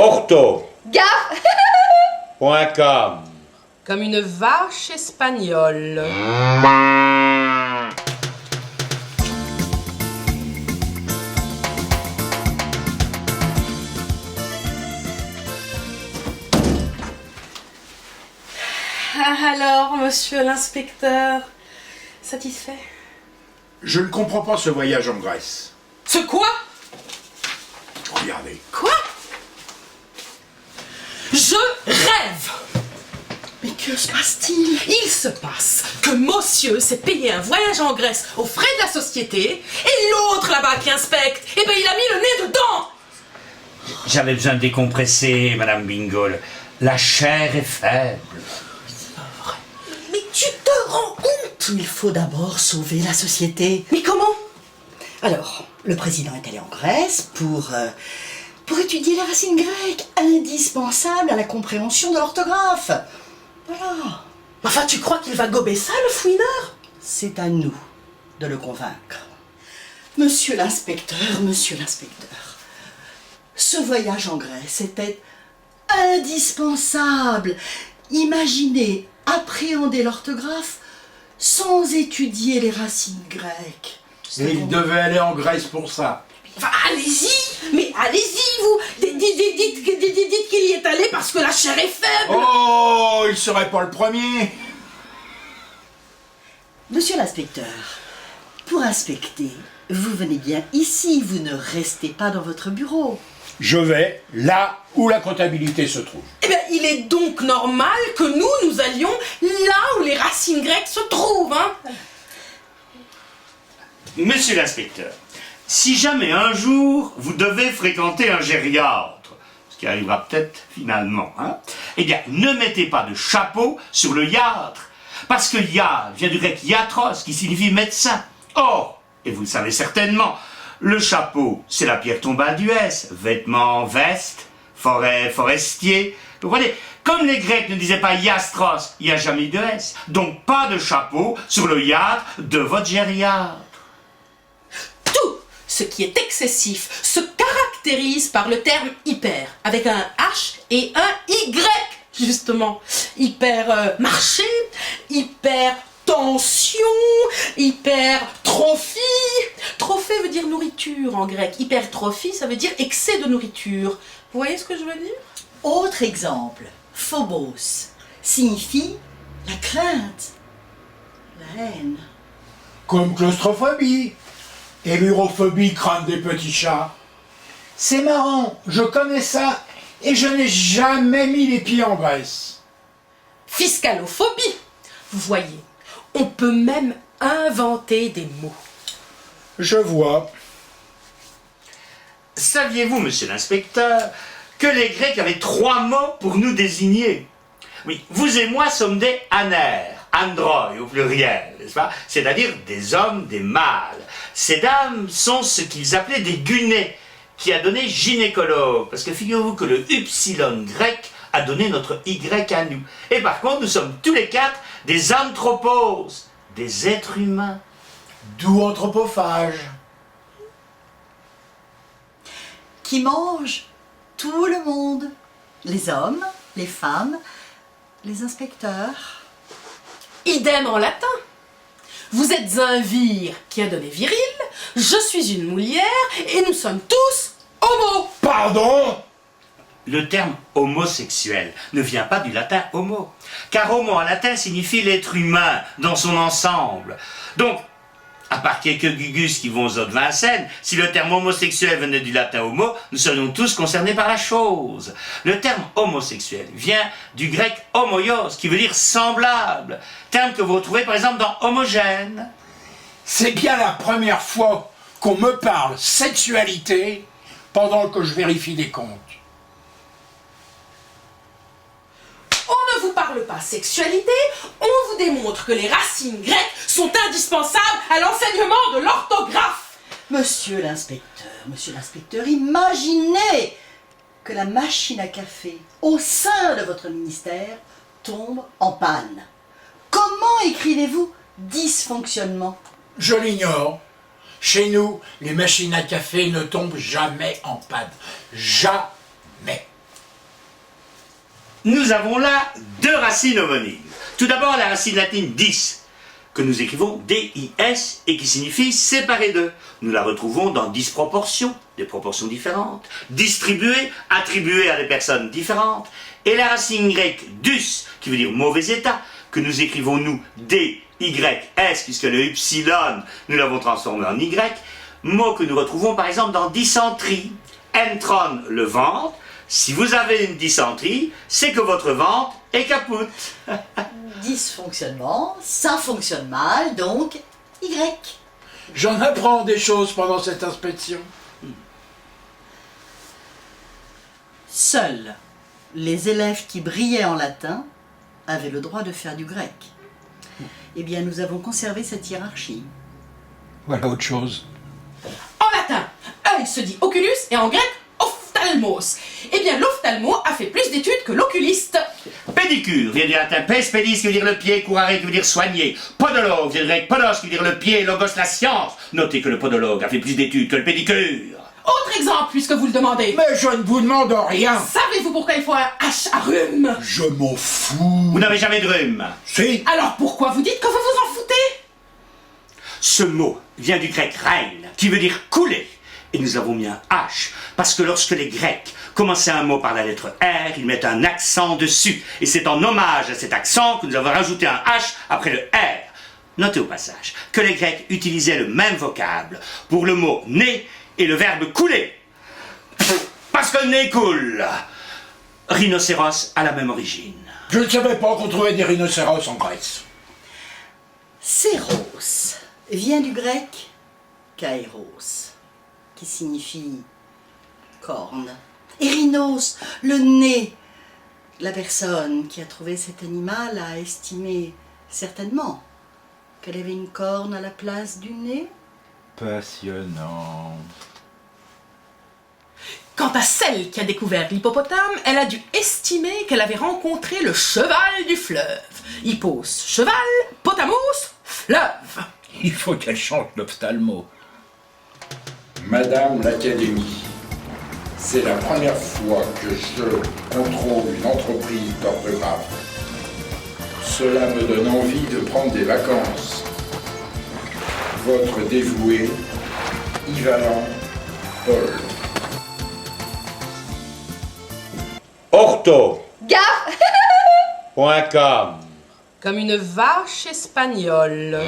Ortho. Gaffe. .com. Comme une vache espagnole. Alors, monsieur l'inspecteur, satisfait? Je ne comprends pas ce voyage en Grèce. Ce quoi? Regardez. Quoi? Je rêve! Mais que se passe-t-il? Il se passe que monsieur s'est payé un voyage en Grèce aux frais de la société et l'autre là-bas qui inspecte, eh ben il a mis le nez dedans! J'avais besoin de décompresser, Madame Bingle. La chair est faible. Mais tu te rends compte? Il faut d'abord sauver la société. Mais comment? Alors, le président est allé en Grèce pour étudier les racines grecques, indispensables à la compréhension de l'orthographe. Voilà. Enfin, tu crois qu'il va gober ça, le fouineur? C'est à nous de le convaincre. Monsieur l'inspecteur, ce voyage en Grèce était indispensable. Imaginez appréhender l'orthographe sans étudier les racines grecques. Et il devait aller en Grèce pour ça. Enfin, allez-y! Mais allez-y, vous! Dites qu'il y est allé parce que la chair est faible! Oh, il serait pas le premier. Monsieur l'inspecteur, pour inspecter, vous venez bien ici, vous ne restez pas dans votre bureau. Je vais là où la comptabilité se trouve. Eh bien, il est donc normal que nous allions là où les racines grecques se trouvent, hein? Monsieur l'inspecteur, si jamais un jour vous devez fréquenter un gériatre, ce qui arrivera peut-être finalement, hein, eh bien, ne mettez pas de chapeau sur le iâtre, parce que iâtre vient du grec iatros, qui signifie médecin. Or, et vous le savez certainement, le chapeau, c'est la pierre tombale du S, vêtements, veste, forêt, forestier. Vous voyez, comme les Grecs ne disaient pas iastros, il n'y a jamais eu de S. Donc pas de chapeau sur le iâtre de votre gériatre. Tout ce qui est excessif se caractérise par le terme hyper, avec un H et un Y, justement. Hyper marché, hyper tension, hypertrophie. Trophée veut dire nourriture en grec. Hypertrophie, ça veut dire excès de nourriture. Vous voyez ce que je veux dire? Autre exemple, phobos signifie la crainte, la haine. Comme claustrophobie. Et l'urophobie, crainte des petits chats. C'est marrant, je connais ça et je n'ai jamais mis les pieds en Grèce. Fiscalophobie. Vous voyez, on peut même inventer des mots. Je vois. Saviez-vous, monsieur l'inspecteur, que les Grecs avaient 3 mots pour nous désigner? Oui, vous et moi sommes des anères, androi au pluriel, n'est-ce pas? C'est-à-dire des hommes, des mâles. Ces dames sont ce qu'ils appelaient des gunnées, qui a donné gynécologue, parce que figurez-vous que le upsilon grec a donné notre Y à nous. Et par contre, nous sommes tous les 4 des anthropos, des êtres humains. D'où anthropophage. Qui mange tout le monde. Les hommes, les femmes, les inspecteurs. Idem en latin. Vous êtes un vir qui a donné viril, je suis une moulière et nous sommes tous homo. Pardon? Le terme homosexuel ne vient pas du latin homo, car homo en latin signifie l'être humain dans son ensemble. Donc, à part quelques gugus qui vont aux eaux de Vincennes, si le terme homosexuel venait du latin homo, nous serions tous concernés par la chose. Le terme homosexuel vient du grec homoios, qui veut dire semblable, terme que vous retrouvez par exemple dans homogène. C'est bien la première fois qu'on me parle sexualité pendant que je vérifie des comptes. On ne vous parle pas sexualité, on vous démontre que les racines grecques sont indispensables à l'enseignement de l'orthographe. Monsieur l'inspecteur, imaginez que la machine à café au sein de votre ministère tombe en panne. Comment écrivez-vous dysfonctionnement? Je l'ignore. Chez nous, les machines à café ne tombent jamais en panne. Jamais. nous avons là deux racines homonymes. Tout d'abord, la racine latine 10, que nous écrivons D-I-S et qui signifie séparer d'eux. Nous la retrouvons dans disproportion, des proportions différentes, distribuée, attribuée à des personnes différentes. Et la racine grecque dus, qui veut dire mauvais état, que nous écrivons nous D-Y-S, puisque le ypsilon, nous l'avons transformé en Y, mot que nous retrouvons par exemple dans dysenterie. Entron, le ventre. Si vous avez une dysenterie, c'est que votre ventre est capoute. Dysfonctionnement, ça fonctionne mal, donc Y. J'en apprends des choses pendant cette inspection. Seuls les élèves qui brillaient en latin avaient le droit de faire du grec. Eh bien, nous avons conservé cette hiérarchie. Voilà autre chose. En latin, œil se dit oculus et en grec, ophtalmos. Eh bien, l'ophtalmo a fait plus d'études que l'oculiste. Pédicure vient du latin pes pedis, qui veut dire le pied, curare, qui veut dire soigner. Podologue vient du grec podos, qui veut dire le pied, logos, la science. Notez que le podologue a fait plus d'études que le pédicure. Autre exemple, puisque vous le demandez. Mais je ne vous demande rien. Savez-vous pourquoi il faut un H à rhume? Je m'en fous. Vous n'avez jamais de rhume. Si. Alors pourquoi vous dites que vous vous en foutez? Ce mot vient du grec rein, qui veut dire couler. Et nous avons mis un H, parce que lorsque les Grecs commençaient un mot par la lettre R, ils mettent un accent dessus. Et c'est en hommage à cet accent que nous avons rajouté un H après le R. Notez au passage que les Grecs utilisaient le même vocable pour le mot nez et le verbe couler. Parce que le nez coule. Rhinocéros a la même origine. Je ne savais pas qu'on trouvait des rhinocéros en Grèce. Séros vient du grec kairos, qui signifie corne. Et rhinos, le nez. La personne qui a trouvé cet animal a estimé certainement qu'elle avait une corne à la place du nez. Passionnant. Quant à celle qui a découvert l'hippopotame, elle a dû estimer qu'elle avait rencontré le cheval du fleuve. Hippos, cheval, potamos, fleuve. Il faut qu'elle change d'ophtalmo. Madame l'Académie, c'est la première fois que je contrôle une entreprise d'orthographe. Cela me donne envie de prendre des vacances. Votre dévoué, Yvalan Paul. Ortho.com Comme une vache espagnole.